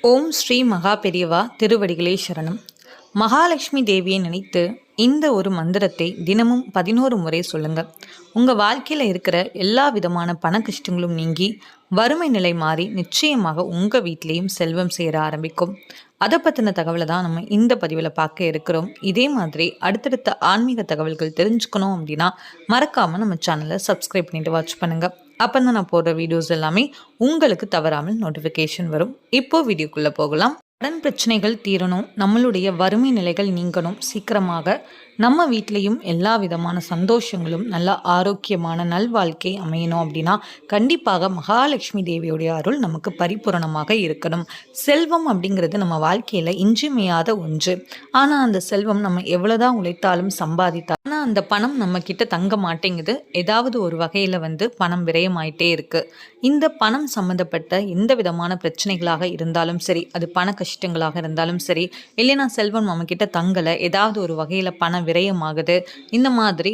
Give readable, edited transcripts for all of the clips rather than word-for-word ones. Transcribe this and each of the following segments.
ஓம் ஸ்ரீ மகா பெரியவா திருவடிகளே சரணம். மகாலட்சுமி தேவியை நினைத்து இந்த ஒரு மந்திரத்தை தினமும் 11 முறை சொல்லுங்க. உங்க வாழ்க்கையில இருக்கிற எல்லா விதமான பண கஷ்டங்களும் நீங்கி வறுமை நிலை மாறி நிச்சயமாக உங்க வீட்லேயும் செல்வம் சேர ஆரம்பிக்கும். அதை பற்றின தகவலை தான் நம்ம இந்த பதிவில் பார்க்க இருக்கிறோம். இதே மாதிரி அடுத்தடுத்த ஆன்மீக தகவல்கள் தெரிஞ்சுக்கணும் அப்படின்னா மறக்காமல் நம்ம சேனலை சப்ஸ்கிரைப் பண்ணிட்டு வாட்ச் பண்ணுங்கள். அப்போ தான் நான் போடுற வீடியோஸ் எல்லாமே உங்களுக்கு தவறாமல் நோட்டிஃபிகேஷன் வரும். இப்போ வீடியோக்குள்ளே போகலாம். கடன் பிரச்சனைகள் தீரணும், நம்மளுடைய வறுமை நிலைகள் நீங்கணும், சீக்கிரமாக நம்ம வீட்லேயும் எல்லா விதமான சந்தோஷங்களும் நல்ல ஆரோக்கியமான நல்வாழ்க்கை அமையணும் அப்படின்னா கண்டிப்பாக மகாலட்சுமி தேவியுடைய அருள் நமக்கு பரிபூரணமாக இருக்கணும். செல்வம் அப்படிங்கிறது நம்ம வாழ்க்கையில் இன்றியமையாத ஒன்று. ஆனால் அந்த செல்வம் நம்ம எவ்வளோதான் உழைத்தாலும் சம்பாதித்தாலும் ஆனால் அந்த பணம் நம்ம கிட்ட தங்க மாட்டேங்குது. ஏதாவது ஒரு வகையில் பணம் விரயமாயிட்டே இருக்கு. இந்த பணம் சம்மந்தப்பட்ட எந்த விதமான பிரச்சனைகளாக இருந்தாலும் சரி, அது பண கஷ்டங்களாக இருந்தாலும் சரி, இல்லைனா செல்வம் நம்ம கிட்ட தங்கலை, ஏதாவது ஒரு வகையில் பண விரயமாகுது, இந்த மாதிரி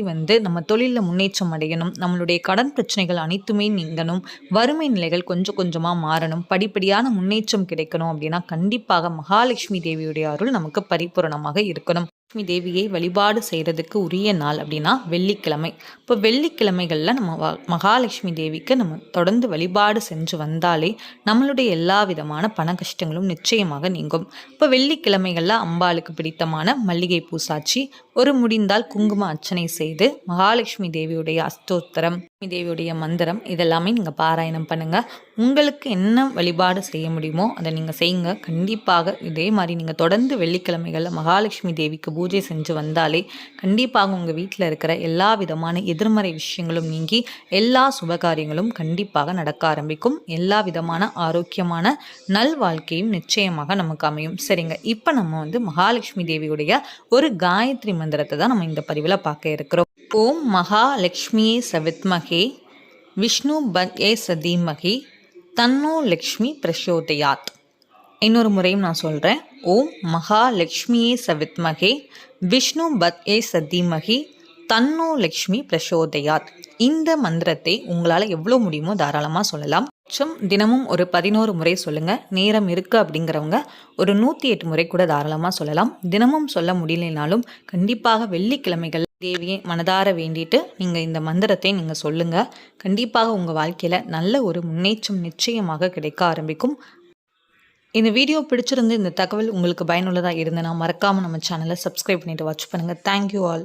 நம்ம தொழிலில் முன்னேற்றம் அடையணும், நம்மளுடைய கடன் பிரச்சனைகள் அனைத்துமே நீங்கணும், வறுமை நிலைகள் கொஞ்சம் கொஞ்சமாக மாறணும், படிப்படியான முன்னேற்றம் கிடைக்கணும் அப்படின்னா கண்டிப்பாக மகாலட்சுமி தேவியுடைய அருள் நமக்கு பரிபூரணமாக இருக்கணும். லட்சுமி தேவியை வழிபாடு செய்கிறதுக்கு உரிய நாள் அப்படின்னா வெள்ளிக்கிழமை. இப்போ வெள்ளிக்கிழமைகளில் நம்ம மகாலட்சுமி தேவிக்கு நம்ம தொடர்ந்து வழிபாடு செஞ்சு வந்தாலே நம்மளுடைய எல்லா விதமான பண கஷ்டங்களும் நிச்சயமாக நீங்கும். இப்போ வெள்ளிக்கிழமைகளில் அம்பாளுக்கு பிடித்தமான மல்லிகை பூ சாட்சி, ஒரு முடிந்தால் குங்கும அர்ச்சனை செய்து மகாலட்சுமி தேவியுடைய அஷ்டோத்திரம், தேவியுடைய மந்திரம் இதெல்லாமே நீங்கள் பாராயணம் பண்ணுங்கள். உங்களுக்கு என்ன வழிபாடு செய்ய முடியுமோ அதை நீங்கள் செய்யுங்க. கண்டிப்பாக இதே மாதிரி நீங்கள் தொடர்ந்து வெள்ளிக்கிழமைகளில் மகாலட்சுமி தேவிக்கு பூஜை செஞ்சு வந்தாலே கண்டிப்பாக உங்கள் வீட்டில் இருக்கிற எல்லா விதமான எதிர்மறை விஷயங்களும் நீங்கி எல்லா சுபகாரியங்களும் கண்டிப்பாக நடக்க ஆரம்பிக்கும். எல்லா விதமான ஆரோக்கியமான நல் வாழ்க்கையும் நிச்சயமாக நமக்கு அமையும். சரிங்க, இப்போ நம்ம மகாலட்சுமி தேவியுடைய ஒரு காயத்ரி மந்திரத்தை தான் நம்ம இந்த பதிவில் பார்க்க இருக்கிறோம். ஓம் மகாலட்சுமியே சவித்மகே விஷ்ணு பத்யே சதீமகி தன்னோ லக்ஷ்மி பிரசோதயாத். இன்னொரு முறையும் நான் சொல்கிறேன். ஓம் மகாலட்சுமியே சவித்மகே விஷ்ணு பத்யே சதீமகி தன்னோ லக்ஷ்மி பிரசோதயாத். இந்த மந்திரத்தை உங்களால் எவ்வளோ முடியுமோ தாராளமாக சொல்லலாம். தினமும் ஒரு 11 முறை சொல்லுங்கள். நேரம் இருக்குது அப்படிங்கிறவங்க ஒரு 108 முறை கூட தாராளமாக சொல்லலாம். தினமும் சொல்ல முடியலைனாலும் கண்டிப்பாக வெள்ளிக்கிழமைகள் தேவியை மனதார வேண்டிட்டு நீங்கள் இந்த மந்திரத்தை நீங்கள் சொல்லுங்கள். கண்டிப்பாக உங்கள் வாழ்க்கையில் நல்ல ஒரு முன்னேற்றம் நிச்சயமாக கிடைக்க ஆரம்பிக்கும். இந்த வீடியோ பிடிச்சிருந்து இந்த தகவல் உங்களுக்கு பயனுள்ளதாக இருந்ததுன்னா மறக்காமல் நம்ம சேனலை சப்ஸ்கிரைப் பண்ணிட்டு வாட்ச் பண்ணுங்கள். Thank you all.